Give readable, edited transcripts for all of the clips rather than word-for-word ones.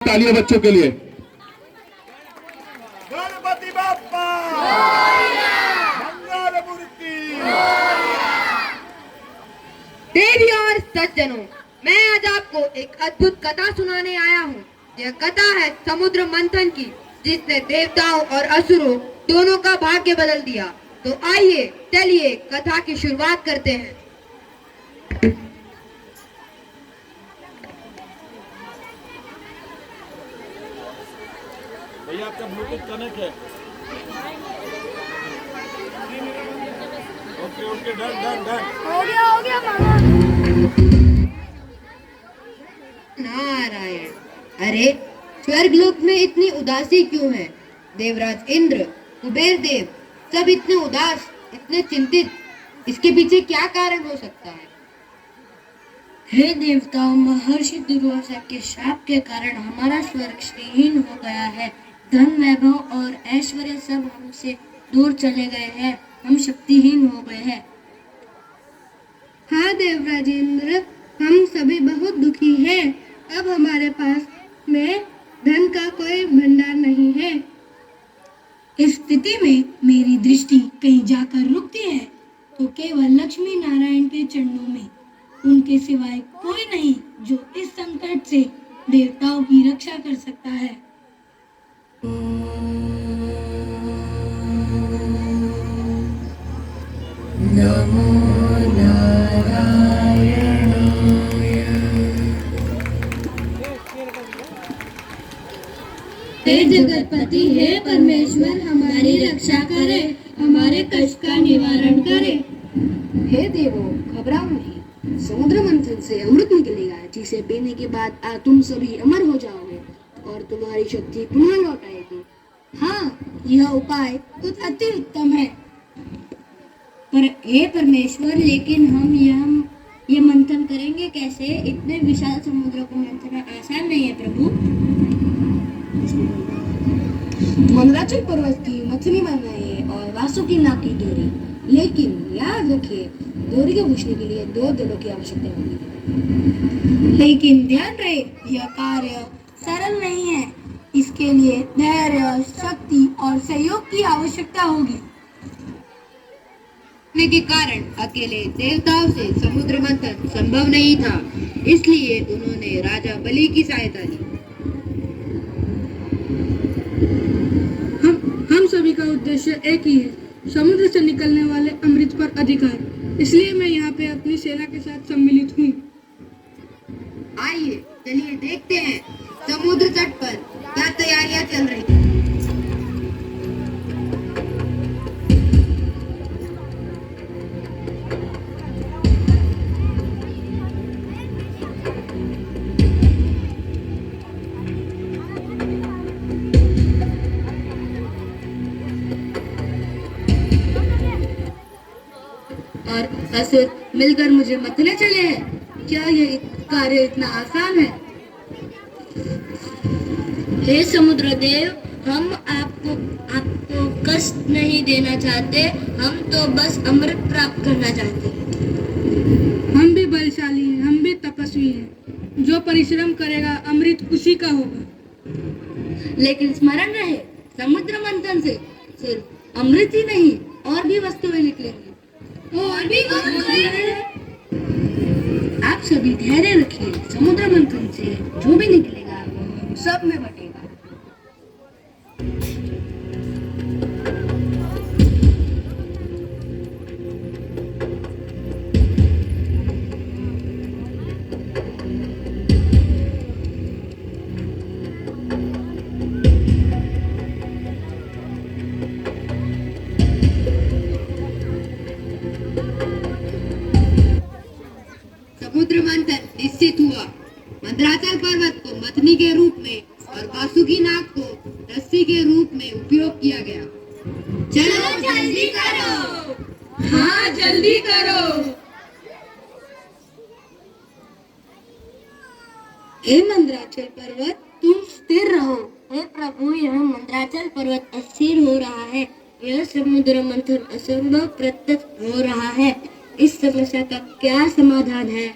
तालियां बच्चों के लिए। गणपति बाप्पा मंगलमूर्ति। देवी और सज्जनों, मैं आज आपको एक अद्भुत कथा सुनाने आया हूँ। यह कथा है समुद्र मंथन की, जिसने देवताओं और असुरों दोनों का भाग्य बदल दिया। तो आइए चलिए कथा की शुरुआत करते हैं। भैया आपका ब्लूटूथ कनेक्ट है? Okay okay, done done done. हो गया मामा। नारायण, अरे स्वर्गलोक में इतनी उदासी क्यों है? देवराज इंद्र, कुबेर देव सब इतने उदास, इतने चिंतित। इसके पीछे क्या कारण हो सकता है? हे देवताओं, महर्षि दुर्वासा के शाप के कारण हमारा स्वर्ग श्रीहीन हो गया है। धन वैभव और ऐश्वर्य सब हमसे दूर चले गए हैं। हम शक्तिहीन हो गए हैं। हाँ देवराज इंद्र, हम सभी बहुत दुखी हैं। अब हमारे पास में धन का कोई भंडार नहीं है। इस स्थिति में मेरी दृष्टि कहीं जाकर रुकती है तो केवल लक्ष्मी नारायण के चरणों में। उनके सिवाय कोई नहीं जो इस संकट से देवताओं की रक्षा कर सकता है। नमो नारायणाय। हे जगतपति, हे परमेश्वर, हमारी रक्षा करे, हमारे कष्ट का निवारण करे। हे देवो, घबराओ नहीं। समुद्र मंथन से अमृत निकलेगा, जिसे पीने के बाद तुम सभी अमर हो जाओगे और तुम्हारी शक्ति पुनः लौट आएगी। हाँ, यह उपाय तो अति उत्तम है। पर हे परमेश्वर, लेकिन हम यह मंथन करेंगे कैसे? इतने विशाल समुद्र को मंथना आसान नहीं है प्रभु। मंदराचल पर्वत की मथनी बनाइए और वासुकी नाग की डोरी। लेकिन याद रखिए, डोरी को खींचने के लिए 2 दलों की आवश्यकता होगी। लेकिन ध्यान रहे, यह कार्य सरल नहीं है। इसके लिए धैर्य, शक्ति और सहयोग की आवश्यकता होगी। के कारण अकेले देवताओं से समुद्र मंथन संभव नहीं था, इसलिए उन्होंने राजा बलि की सहायता ली। हम सभी का उद्देश्य एक ही है, समुद्र से निकलने वाले अमृत पर अधिकार। इसलिए मैं यहाँ पे अपनी सेना के साथ सम्मिलित हूँ। आइए चलिए देखते हैं समुद्र तट पर क्या तैयारियां चल रही हैं। और असुर मिलकर मुझे मथने चले हैं। क्या यह कार्य इतना आसान है? हे समुद्र देव, हम आपको कष्ट नहीं देना चाहते। हम तो बस अमृत प्राप्त करना चाहते हैं। हम भी बलशाली हैं, हम भी तपस्वी हैं। जो परिश्रम करेगा अमृत उसी का होगा। लेकिन स्मरण रहे, समुद्र मंथन से सिर्फ अमृत ही नहीं, और भी वस्तुएं निकलेंगी। और भी आप सभी धैर्य रखिए। समुद्र मंथन से जो भी निकलेगा वो सब में बटेगा। समुद्र मंथन निश्चित हुआ। मंदराचल पर्वत को मथनी के रूप में और वासुकी नाग को रस्सी के रूप में उपयोग किया गया। चलो जल्दी करो। हाँ, जल्दी करो। हे मंदराचल पर्वत, तुम स्थिर रहो। हे प्रभु, यह मंदराचल पर्वत अस्थिर हो रहा है। यह समुद्र मंथन असंभव प्रतीत हो रहा है। इस समस्या का क्या समाधान है?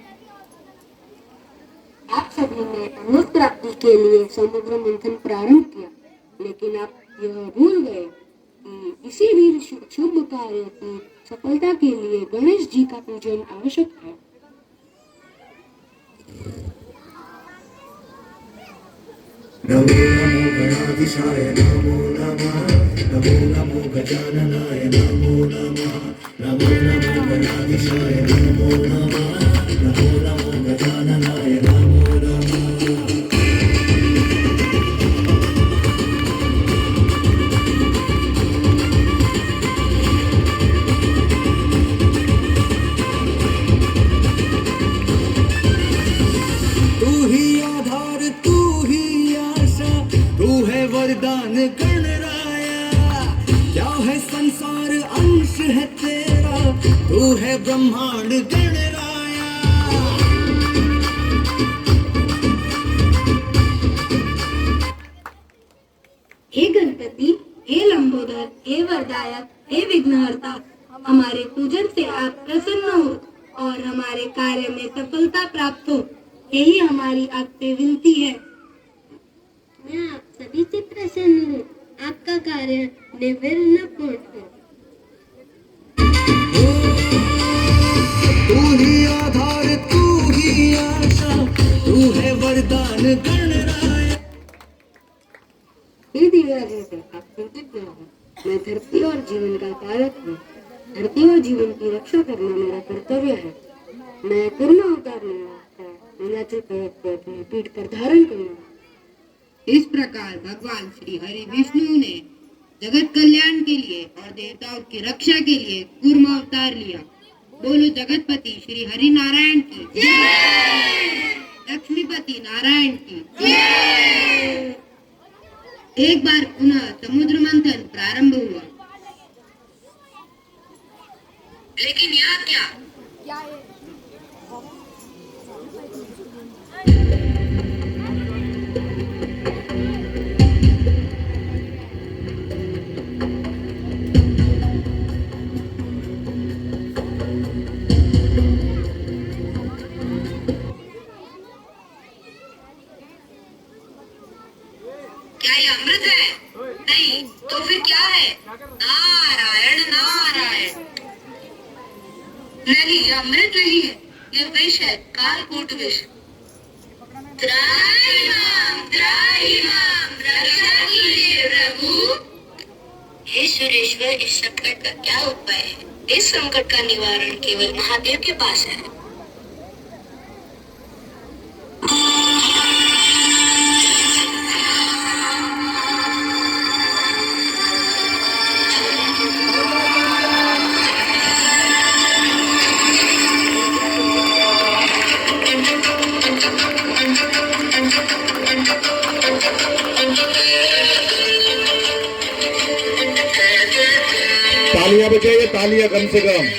आप सभी ने अमृत प्राप्ति के लिए समुद्र मंथन प्रारंभ किया, लेकिन आप यह भूल गए कि किसी भी शुभ कार्य की सफलता के लिए गणेश जी का पूजन आवश्यक है। नमो नमो गणाधीशाय नमो नमः, नमो नमो गजाननाय नमो नमः, नमो नमो गणाधीशाय नमो नमः, नमो नमो गजाननाय नमो नमः। तू ही आधार तू ही आशा, तू है वरदान गणराया, क्या है संसार अंश है तेरा, तू है ब्रह्मांड गणराया। हे गणपति, हे लंबोदर, हे वरदायक, हे विघ्नहर्ता, हमारे पूजन से आप प्रसन्न हो और हमारे कार्य में सफलता प्राप्त हो, यही हमारी आपसे विनती है। मैं आप सभी से प्रसन्न हूँ, आपका कार्य निर्विघ्न पूर्ण हो। तू ही आधार तू ही आशा, तू है वरदान गणराया। हे दिव्यराजेंद्र, आप चिंतित न हो, मैं धरती और जीवन का पालक हूँ। धरती और जीवन की रक्षा करना मेरा कर्तव्य है। मैं कूर्म अवतार लूंगा, नीलाचल पर्वत को अपनी पीठ पर धारण करूंगा। इस प्रकार भगवान श्री हरि विष्णु ने जगत कल्याण के लिए और देवताओं की रक्षा के लिए कूर्म अवतार लिया। बोलो जगतपति श्री हरि नारायण की जय, लक्ष्मीपति नारायण की जय। एक बार पुनः समुद्र मंथन प्रारंभ हुआ, लेकिन यहाँ क्या? क्या ये अमृत है? नहीं, तो फिर क्या है? नारायण नारायण। नहीं, ये अमृत नहीं है, ये विष है, कालकूट विष। त्राहिमाम, त्राहिमाम, रक्षा कीजिए प्रभु। हे सुरेश्वर, इस संकट का क्या उपाय है? इस संकट का निवारण केवल महादेव के पास है। तालियां बजाइए, तालियां कम से कम।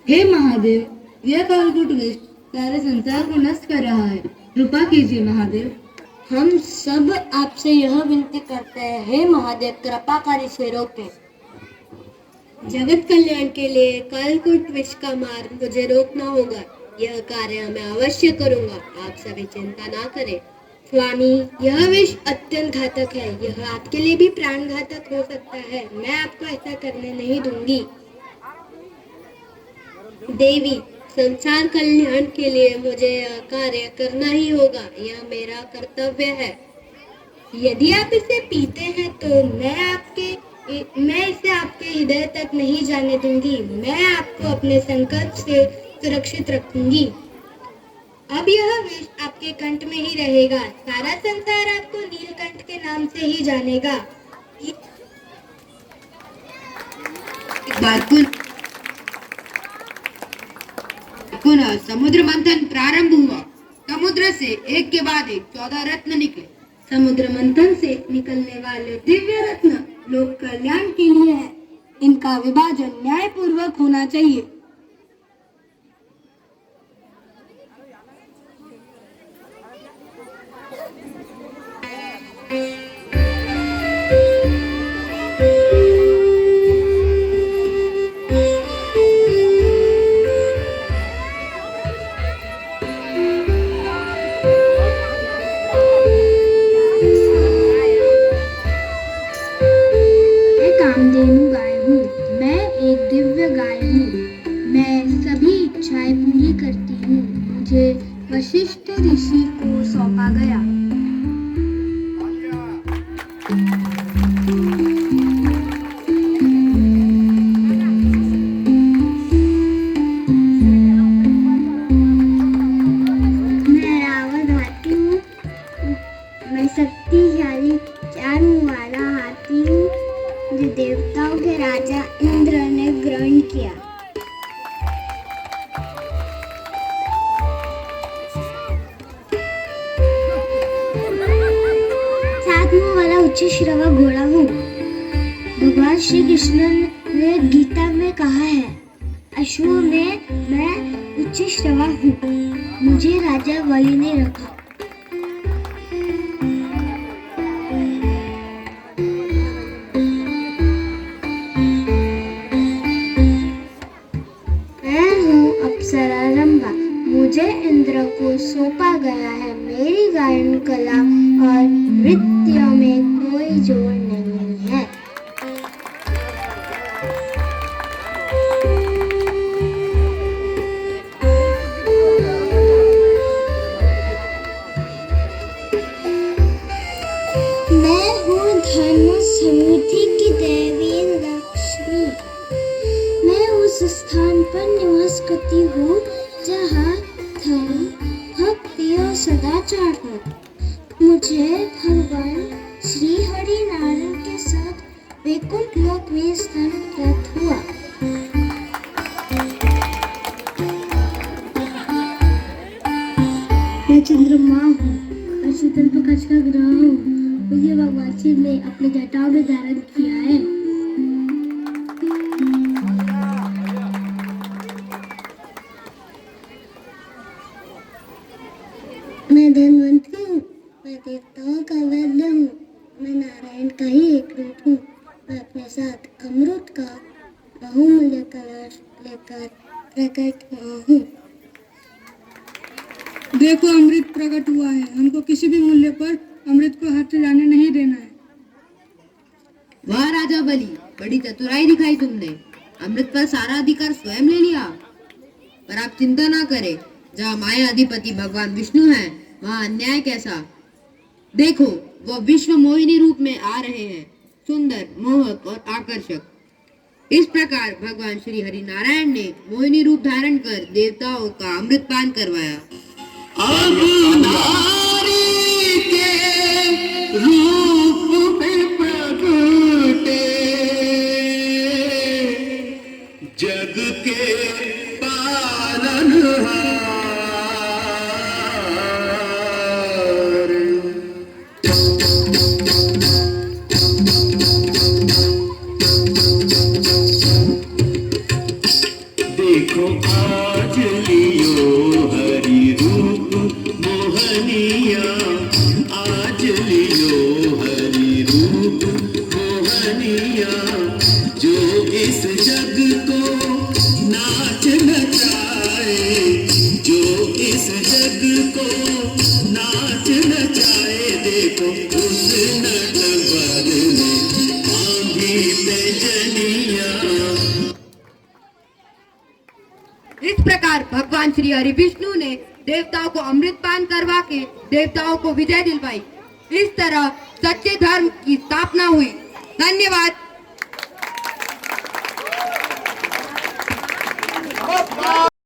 हे महादेव, यह कालकूट विष सारे संसार को नष्ट कर रहा है, कृपा कीजिए महादेव। हम सब आपसे यह विनती करते हैं, हे महादेव, कृपा कर इसे रोकें। जगत कल्याण के लिए कालकूट विष का मार्ग मुझे रोकना होगा। यह कार्य मैं अवश्य करूंगा, आप सभी चिंता ना करें। स्वामी, यह विष अत्यंत घातक है। यह आपके लिए भी प्राण घातक हो सकता है। मैं आपको ऐसा करने नहीं दूंगी। देवी, संसार कल्याण के लिए मुझे यह कार्य करना ही होगा। यह मेरा कर्तव्य है। यदि आप इसे पीते हैं तो मैं इसे आपके हृदय तक नहीं जाने दूंगी। मैं आपको अपने संकल्प से सुरक्षित रखूंगी। अब यह विष आपके कंठ में ही रहेगा। सारा संसार आपको नीलकंठ के नाम से ही जानेगा। पुनः समुद्र मंथन प्रारंभ हुआ। समुद्र से एक के बाद एक 14 रत्न निकले। समुद्र मंथन से निकलने वाले दिव्य रत्न लोक कल्याण के लिए है। इनका विभाजन न्यायपूर्वक होना चाहिए। कामधेनु गाय हूँ। मैं एक दिव्य गाय हूँ। मैं सभी इच्छाएं पूरी करती हूँ। मुझे वशिष्ठ ऋषि को सौंपा गया। मैं रावण हाथी हूँ। मैं शक्तिशाली चार मुँह वाला हाथी हूँ जो देवताओं के राजा इंद्र ने ग्रहण किया। सात मुंह वाला उच्च श्रवा घोड़ा हूँ। भगवान श्री कृष्ण ने गीता में कहा है, अश्वों में मैं उच्च श्रवा हूँ। मुझे राजा बलि ने रखा। रंभा, मुझे इंद्र को सौंपा गया है। मेरी गायन कला और नृत्य में कोई जोड़ नहीं है। मैं हूँ धन समृद्धि की देवी लक्ष्मी। मैं उस स्थान पर निवास करती हूँ जहाँ धर्म, भक्ति और सदाचार हो। मुझे भगवान श्री हरि नारायण के साथ वैकुंठ लोक में स्थान प्राप्त हुआ। मैं चंद्रमा हूँ और शीतल प्रकाश का ग्रह हूँ। मुझे भगवान शिव ने अपने जटाओं में धारण किया है। मैं धनवंतरी हूँ। मैं देवताओं का वैद्य हूँ। मैं नारायण का ही एक रूप हूँ। मैं अपने साथ अमृत का बहुमूल्य कलश लेकर प्रकट हुआ हूँ। देखो, अमृत प्रकट हुआ है। हमको किसी भी मूल्य पर अमृत को हाथ से जाने नहीं देना है। वाह राजा बलि, बड़ी चतुराई दिखाई तुमने। अमृत पर सारा अधिकार स्वयं ले लिया। पर आप चिंता ना करें, जहाँ माया अधिपति भगवान विष्णु हैं, वहाँ अन्याय कैसा। देखो, वह विश्व मोहिनी रूप में आ रहे हैं, सुंदर, मोहक और आकर्षक। इस प्रकार भगवान श्री हरि नारायण ने मोहिनी रूप धारण कर देवताओं का अमृत पान करवाया। अब नारी के रूप में प्रगटे जग के पालनहार। देखो आज लियो हरि रूप मोहनिया, आज लियो हरि रूप मोहनिया, जो इस जग को नाच नचाए, जो इस जग को नाच नचाए। इस प्रकार भगवान श्री हरि विष्णु ने देवताओं को अमृत पान करवा के देवताओं को विजय दिलवाई। इस तरह सच्चे धर्म की स्थापना हुई। धन्यवाद।